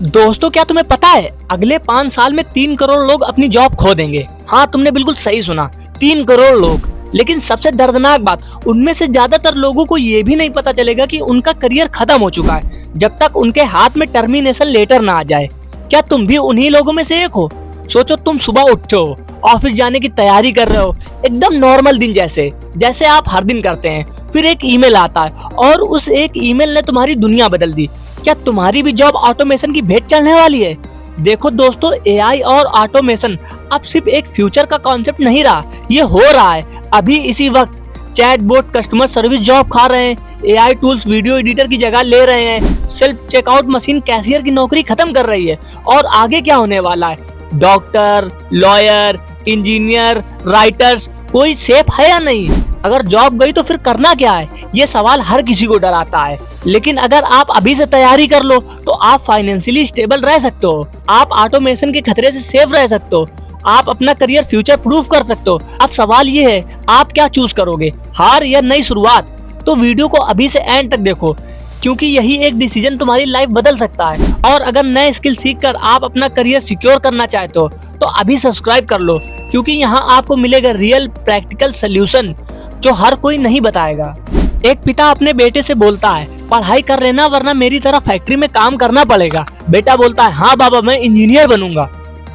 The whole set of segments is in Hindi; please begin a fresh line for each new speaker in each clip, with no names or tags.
दोस्तों, क्या तुम्हें पता है अगले 5 साल में 3 करोड़ लोग अपनी जॉब खो देंगे। हाँ, तुमने बिल्कुल सही सुना, 3 करोड़ लोग। लेकिन सबसे दर्दनाक बात, उनमें से ज्यादातर लोगों को ये भी नहीं पता चलेगा कि उनका करियर खत्म हो चुका है जब तक उनके हाथ में टर्मिनेशन लेटर ना आ जाए। क्या तुम भी उन्हीं लोगों में से एक हो? सोचो, तुम सुबह उठते हो, ऑफिस जाने की तैयारी कर रहे हो, एकदम नॉर्मल दिन जैसे जैसे आप हर दिन करते हैं। फिर एक ईमेल आता है और उस एक ईमेल ने तुम्हारी दुनिया बदल दी। क्या तुम्हारी भी जॉब ऑटोमेशन की भेंट चढ़ने वाली है? देखो दोस्तों, एआई और ऑटोमेशन अब सिर्फ एक फ्यूचर का कॉन्सेप्ट नहीं रहा, ये हो रहा है अभी इसी वक्त। चैटबॉट कस्टमर सर्विस जॉब खा रहे हैं, एआई टूल्स वीडियो एडिटर की जगह ले रहे हैं, सेल्फ चेकआउट मशीन कैशियर की नौकरी खत्म कर रही है। और आगे क्या होने वाला है? डॉक्टर, लॉयर, इंजीनियर, राइटर्स, कोई सेफ है या नहीं? अगर जॉब गई तो फिर करना क्या है? ये सवाल हर किसी को डराता है। लेकिन अगर आप अभी से तैयारी कर लो तो आप फाइनेंशियली स्टेबल रह सकते हो, आप ऑटोमेशन के खतरे से सेफ रह सकते हो, आप अपना करियर फ्यूचर प्रूफ कर सकते हो। अब सवाल ये है, आप क्या चूज करोगे, हार या नई शुरुआत? तो वीडियो को अभी से एंड तक देखो, क्योंकि यही एक डिसीजन तुम्हारी लाइफ बदल सकता है। और अगर नए स्किल सीखकर आप अपना करियर सिक्योर करना चाहते हो तो अभी सब्सक्राइब कर लो, क्योंकि यहाँ आपको मिलेगा रियल प्रैक्टिकल सोल्यूशन जो हर कोई नहीं बताएगा। एक पिता अपने बेटे से बोलता है, पढ़ाई कर लेना वरना मेरी तरह फैक्ट्री में काम करना पड़ेगा। बेटा बोलता है, हाँ बाबा, मैं इंजीनियर बनूंगा।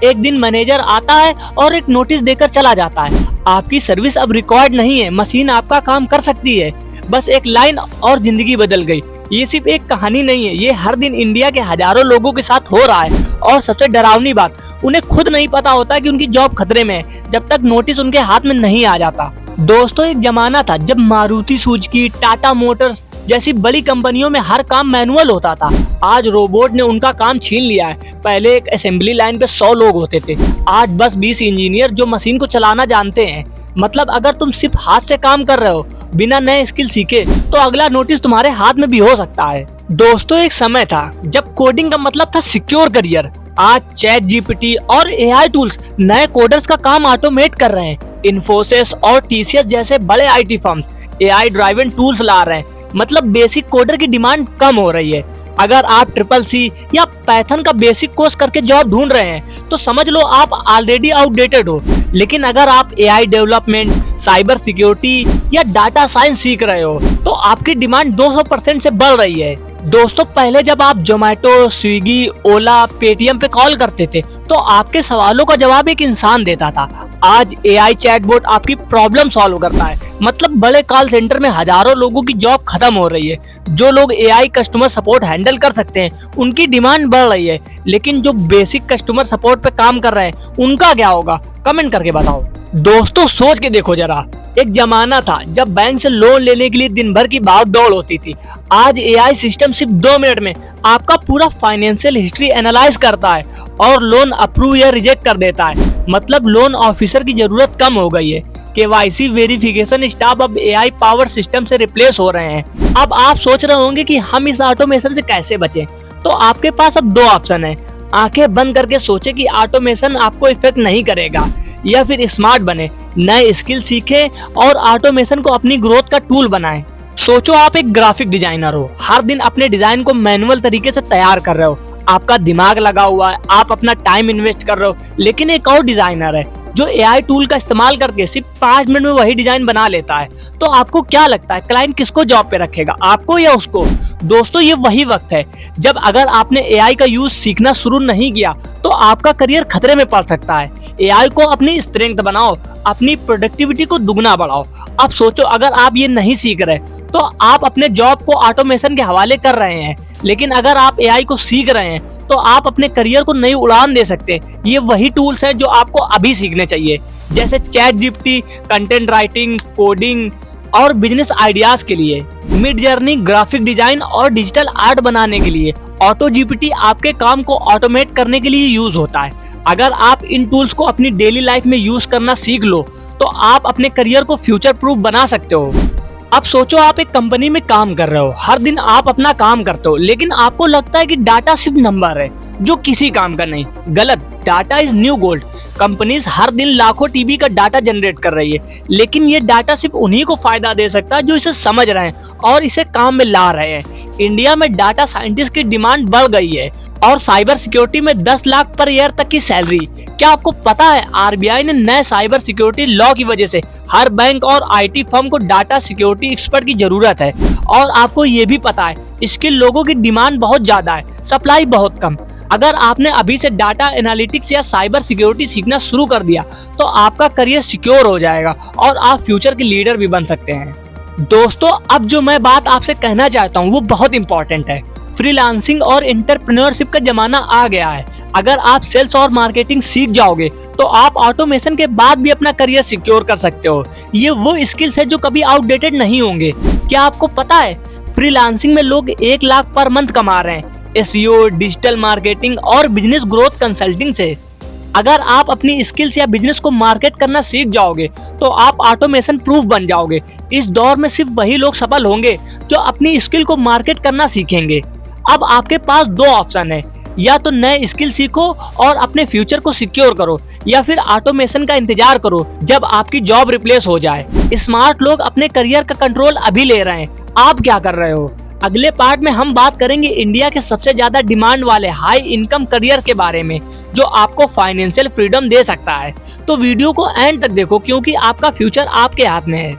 एक दिन मैनेजर आता है और एक नोटिस देकर चला जाता है, आपकी सर्विस अब रिकॉर्ड नहीं है, मशीन आपका काम कर सकती है। बस एक लाइन और जिंदगी बदल गई। ये सिर्फ एक कहानी नहीं है, ये हर दिन इंडिया के हजारों लोगों के साथ हो रहा है। और सबसे डरावनी बात, उन्हें खुद नहीं पता होता कि उनकी जॉब खतरे में है जब तक नोटिस उनके हाथ में नहीं आ जाता। दोस्तों, एक जमाना था जब मारुति सुजुकी, टाटा मोटर्स जैसी बड़ी कंपनियों में हर काम मैनुअल होता था। आज रोबोट ने उनका काम छीन लिया है। पहले एक असेंबली लाइन पे 100 लोग होते थे, आज बस 20 इंजीनियर जो मशीन को चलाना जानते हैं। मतलब अगर तुम सिर्फ हाथ से काम कर रहे हो बिना नए स्किल सीखे तो अगला नोटिस तुम्हारे हाथ में भी हो सकता है। दोस्तों, एक समय था जब कोडिंग का मतलब था सिक्योर करियर। आज चैट जीपीटी और एआई टूल्स नए कोडर्स का काम ऑटोमेट कर रहे हैं। इन्फोसिस और टीसीएस जैसे बड़े IT firms AI driven tools ला रहे हैं। मतलब बेसिक कोडर की डिमांड कम हो रही है। अगर आप ट्रिपल सी या पाइथन का बेसिक कोर्स करके जॉब ढूंढ रहे हैं तो समझ लो आप ऑलरेडी आउटडेटेड हो। लेकिन अगर आप एआई डेवलपमेंट, साइबर सिक्योरिटी या डाटा साइंस सीख रहे हो तो आपकी डिमांड 200% से बढ़ रही है। दोस्तों, पहले जब आप जोमेटो, स्विगी, ओला, पेटीएम पे कॉल करते थे तो आपके सवालों का जवाब एक इंसान देता था। आज एआई चैटबॉट आपकी प्रॉब्लम सॉल्व करता है। मतलब बड़े कॉल सेंटर में हजारों लोगों की जॉब खत्म हो रही है। जो लोग एआई कस्टमर सपोर्ट हैंडल कर सकते हैं उनकी डिमांड बढ़ रही है, लेकिन जो बेसिक कस्टमर सपोर्ट पे काम कर रहे हैं उनका क्या होगा? कमेंट करके बताओ। दोस्तों, सोच के देखो जरा, एक जमाना था जब बैंक से लोन लेने के लिए दिन भर की भाग दौड़ होती थी। आज एआई सिस्टम सिर्फ 2 मिनट में आपका पूरा फाइनेंशियल हिस्ट्री एनालाइज करता है और लोन अप्रूव या रिजेक्ट कर देता है। मतलब लोन ऑफिसर की जरूरत कम हो गई है। केवाईसी वेरिफिकेशन स्टाफ अब एआई पावर सिस्टम से रिप्लेस हो रहे हैं। अब आप सोच रहे होंगे कि हम इस ऑटोमेशन से कैसे बचें, तो आपके पास अब 2 ऑप्शन है। आंखें बंद करके सोचे कि ऑटोमेशन आपको इफेक्ट नहीं करेगा, या फिर स्मार्ट बने, नए स्किल सीखें और ऑटोमेशन को अपनी ग्रोथ का टूल बनाएं। सोचो, आप एक ग्राफिक डिजाइनर हो, हर दिन अपने डिजाइन को मैनुअल तरीके से तैयार कर रहे हो, आपका दिमाग लगा हुआ है, आप अपना टाइम इन्वेस्ट कर रहे हो। लेकिन एक और डिजाइनर है जो एआई टूल का इस्तेमाल करके सिर्फ 5 मिनट में वही डिजाइन बना लेता है। तो आपको क्या लगता है, क्लाइंट किसको जॉब पे रखेगा, आपको या उसको? दोस्तों, ये वही वक्त है जब अगर आपने एआई का यूज सीखना शुरू नहीं किया तो आपका करियर खतरे में पड़ सकता है। एआई को अपनी स्ट्रेंथ बनाओ, अपनी प्रोडक्टिविटी को दुगना बढ़ाओ। अब सोचो, अगर आप ये नहीं सीख रहे तो आप अपने जॉब को ऑटोमेशन के हवाले कर रहे हैं। लेकिन अगर आप एआई को सीख रहे हैं तो आप अपने करियर को नई उड़ान दे सकते हैं। ये वही टूल्स हैं जो आपको अभी सीखने चाहिए, जैसे chat GPT content writing, coding और बिजनेस आइडियाज के लिए, मिड जर्नी ग्राफिक डिजाइन और डिजिटल आर्ट बनाने के लिए। ऑटो जीपीटी आपके काम को ऑटोमेट करने के लिए यूज होता है। अगर आप इन टूल्स को अपनी डेली लाइफ में यूज करना सीख लो तो आप अपने करियर को फ्यूचर प्रूफ बना सकते हो। अब सोचो, आप एक कंपनी में काम कर रहे हो, हर दिन आप अपना काम करते हो, लेकिन आपको लगता है कि डाटा सिर्फ नंबर है। जो किसी काम का नहीं। गलत। Data is new gold. Companies हर दिन लाखों टीबी का डाटा जनरेट कर रही है, लेकिन ये डाटा सिर्फ उन्हीं को फायदा दे सकता है जो इसे समझ रहे हैं और इसे काम में ला रहे हैं। इंडिया में डाटा साइंटिस्ट की डिमांड बढ़ गई है और साइबर सिक्योरिटी में 10 लाख पर ईयर तक की सैलरी। क्या आपको पता है आरबीआई ने नए साइबर सिक्योरिटी लॉ की वजह से हर बैंक और आईटी फर्म को डाटा सिक्योरिटी एक्सपर्ट की जरूरत है। और आपको ये भी पता है इसके लोगों की डिमांड बहुत ज्यादा है, सप्लाई बहुत कम। अगर आपने अभी से डाटा एनालिटिक्स या साइबर सिक्योरिटी सीखना शुरू कर दिया तो आपका करियर सिक्योर हो जाएगा और आप फ्यूचर के लीडर भी बन सकते हैं। दोस्तों, अब जो मैं बात आपसे कहना चाहता हूँ वो बहुत इंपॉर्टेंट है। फ्रीलांसिंग और एंटरप्रेन्योरशिप का जमाना आ गया है। अगर आप सेल्स और मार्केटिंग सीख जाओगे तो आप ऑटोमेशन के बाद भी अपना करियर सिक्योर कर सकते हो। ये वो स्किल्स है जो कभी आउटडेटेड नहीं होंगे। क्या आपको पता है फ्रीलांसिंग में लोग 1 लाख पर मंथ कमा रहे हैं एसईओ, डिजिटल मार्केटिंग और बिजनेस ग्रोथ कंसल्टिंग से। अगर आप अपनी स्किल्स या बिजनेस को मार्केट करना सीख जाओगे तो आप ऑटोमेशन प्रूफ बन जाओगे। इस दौर में सिर्फ वही लोग सफल होंगे जो अपनी स्किल को मार्केट करना सीखेंगे। अब आपके पास 2 ऑप्शन है, या तो नए स्किल सीखो और अपने फ्यूचर को सिक्योर करो, या फिर ऑटोमेशन का इंतजार करो जब आपकी जॉब रिप्लेस हो जाए। स्मार्ट लोग अपने करियर का कंट्रोल अभी ले रहे हैं, आप क्या कर रहे हो? अगले पार्ट में हम बात करेंगे इंडिया के सबसे ज्यादा डिमांड वाले हाई इनकम करियर के बारे में जो आपको फाइनेंशियल फ्रीडम दे सकता है। तो वीडियो को एंड तक देखो क्योंकि आपका फ्यूचर आपके हाथ में है।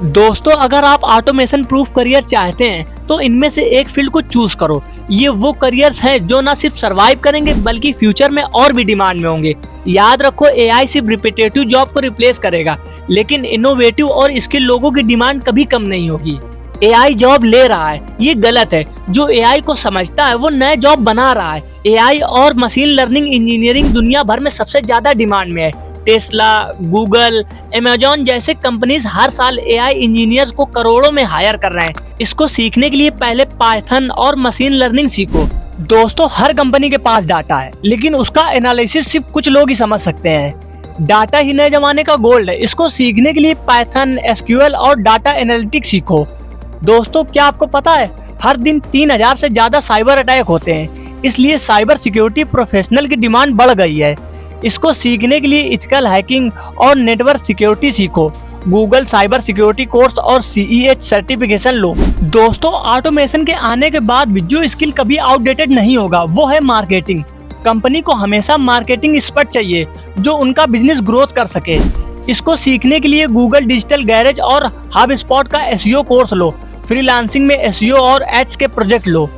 दोस्तों, अगर आप ऑटोमेशन प्रूफ करियर चाहते हैं तो इनमें से एक फील्ड को चूज करो। ये वो करियर्स हैं जो न सिर्फ सरवाइव करेंगे बल्कि फ्यूचर में और भी डिमांड में होंगे। याद रखो, एआई सिर्फ रिपीटेटिव जॉब को रिप्लेस करेगा, लेकिन इनोवेटिव और स्किल लोगों की डिमांड कभी कम नहीं होगी। एआई जॉब ले रहा है, ये गलत है। जो एआई को समझता है वो नए जॉब बना रहा है। एआई और मशीन लर्निंग इंजीनियरिंग दुनिया भर में सबसे ज्यादा डिमांड में है। टेस्ला, गूगल, अमेज़न जैसे कंपनीज हर साल एआई इंजीनियर्स को करोड़ों में हायर कर रहे हैं। इसको सीखने के लिए पहले पाइथन और मशीन लर्निंग सीखो। दोस्तों, हर कंपनी के पास डाटा है, लेकिन उसका एनालिसिस सिर्फ कुछ लोग ही समझ सकते हैं। डाटा ही नए जमाने का गोल्ड है। इसको सीखने के लिए पाइथन, एसक्यूएल और डाटा एनालिटिक्स सीखो। दोस्तों, क्या आपको पता है हर दिन 3000 से ज्यादा साइबर अटैक होते हैं, इसलिए साइबर सिक्योरिटी प्रोफेशनल की डिमांड बढ़ गई है। इसको सीखने के लिए इथिकल हैकिंग और नेटवर्क सिक्योरिटी सीखो। गूगल साइबर सिक्योरिटी कोर्स और CEH सर्टिफिकेशन लो। दोस्तों, ऑटोमेशन के आने के बाद भी जो स्किल कभी आउटडेटेड नहीं होगा वो है मार्केटिंग। कंपनी को हमेशा मार्केटिंग एक्सपर्ट चाहिए जो उनका बिजनेस ग्रोथ कर सके। इसको सीखने के लिए गूगल डिजिटल गैरेज और हबस्पॉट का SEO कोर्स लो। फ्रीलांसिंग में SEO और एड्स के प्रोजेक्ट लो।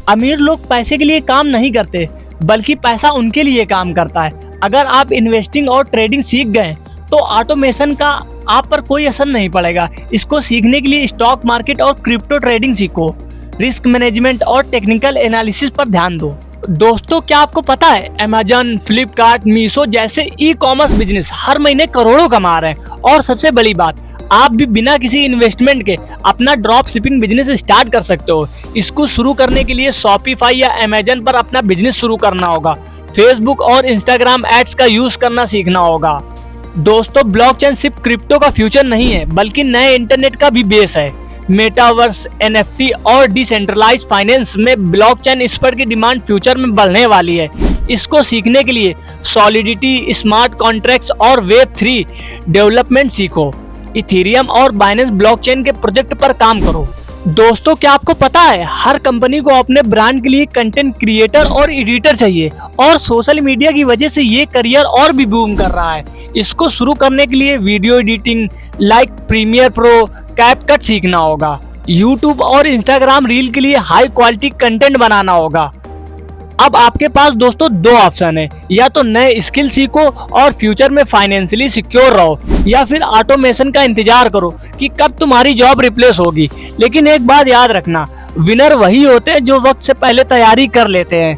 अमीर लोग पैसे के लिए काम नहीं करते बल्कि पैसा उनके लिए काम करता है। अगर आप इन्वेस्टिंग और ट्रेडिंग सीख गए तो ऑटोमेशन का आप पर कोई असर नहीं पड़ेगा। इसको सीखने के लिए स्टॉक मार्केट और क्रिप्टो ट्रेडिंग सीखो। रिस्क मैनेजमेंट और टेक्निकल एनालिसिस पर ध्यान दो। दोस्तों, क्या आपको पता है अमेज़न, फ्लिपकार्ट, मीशो जैसे ई-कॉमर्स बिजनेस हर महीने करोड़ों कमा रहे हैं। और सबसे बड़ी बात, आप भी बिना किसी इन्वेस्टमेंट के अपना ड्रॉप शिपिंग बिजनेस स्टार्ट कर सकते हो। इसको शुरू करने के लिए शॉपिफाई या अमेज़न पर अपना बिजनेस शुरू करना होगा। फेसबुक और इंस्टाग्राम एड्स का यूज करना सीखना होगा। दोस्तों, ब्लॉकचेन सिर्फ क्रिप्टो का फ्यूचर नहीं है बल्कि नए इंटरनेट का भी बेस है। मेटावर्स, NFT और डिसेंट्रलाइज्ड फाइनेंस में ब्लॉकचेन एक्सपर्ट की डिमांड फ्यूचर में बढ़ने वाली है। इसको सीखने के लिए सॉलिडिटी, स्मार्ट कॉन्ट्रैक्ट्स और Web3 डेवलपमेंट सीखो। इथेरियम और बाइनेंस ब्लॉकचेन के प्रोजेक्ट पर काम करो। दोस्तों, क्या आपको पता है हर कंपनी को अपने ब्रांड के लिए कंटेंट क्रिएटर और एडिटर चाहिए और सोशल मीडिया की वजह से ये करियर और भी बूम कर रहा है। इसको शुरू करने के लिए video editing like Premiere Pro, CapCut सीखना होगा। यूट्यूब और इंस्टाग्राम रील के लिए हाई क्वालिटी कंटेंट बनाना होगा। अब आपके पास दोस्तों 2 ऑप्शन है, या तो नए स्किल सीखो और फ्यूचर में फाइनेंशियली सिक्योर रहो, या फिर ऑटोमेशन का इंतजार करो कि कब तुम्हारी जॉब रिप्लेस होगी। लेकिन एक बात याद रखना, विनर वही होते हैं जो वक्त से पहले तैयारी कर लेते हैं।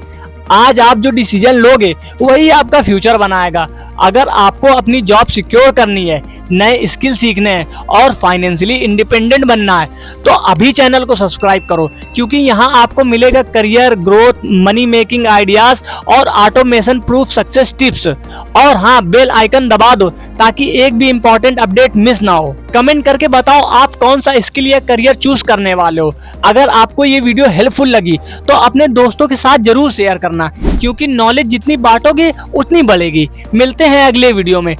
आज आप जो डिसीजन लोगे वही आपका फ्यूचर बनाएगा। अगर आपको अपनी जॉब सिक्योर करनी है, नए स्किल सीखने हैं और फाइनेंशियली इंडिपेंडेंट बनना है तो अभी चैनल को सब्सक्राइब करो, क्योंकि यहाँ आपको मिलेगा career growth, money making ideas और ऑटोमेशन प्रूफ सक्सेस टिप्स। और हाँ, बेल आइकन दबा दो ताकि एक भी इंपॉर्टेंट अपडेट मिस ना हो। कमेंट करके बताओ आप कौन सा स्किल या करियर चूज करने वाले हो। अगर आपको ये वीडियो हेल्पफुल लगी तो अपने दोस्तों के साथ जरूर शेयर करना। करना, क्योंकि नॉलेज जितनी बांटोगे उतनी बढ़ेगी। मिलते हैं अगले वीडियो में।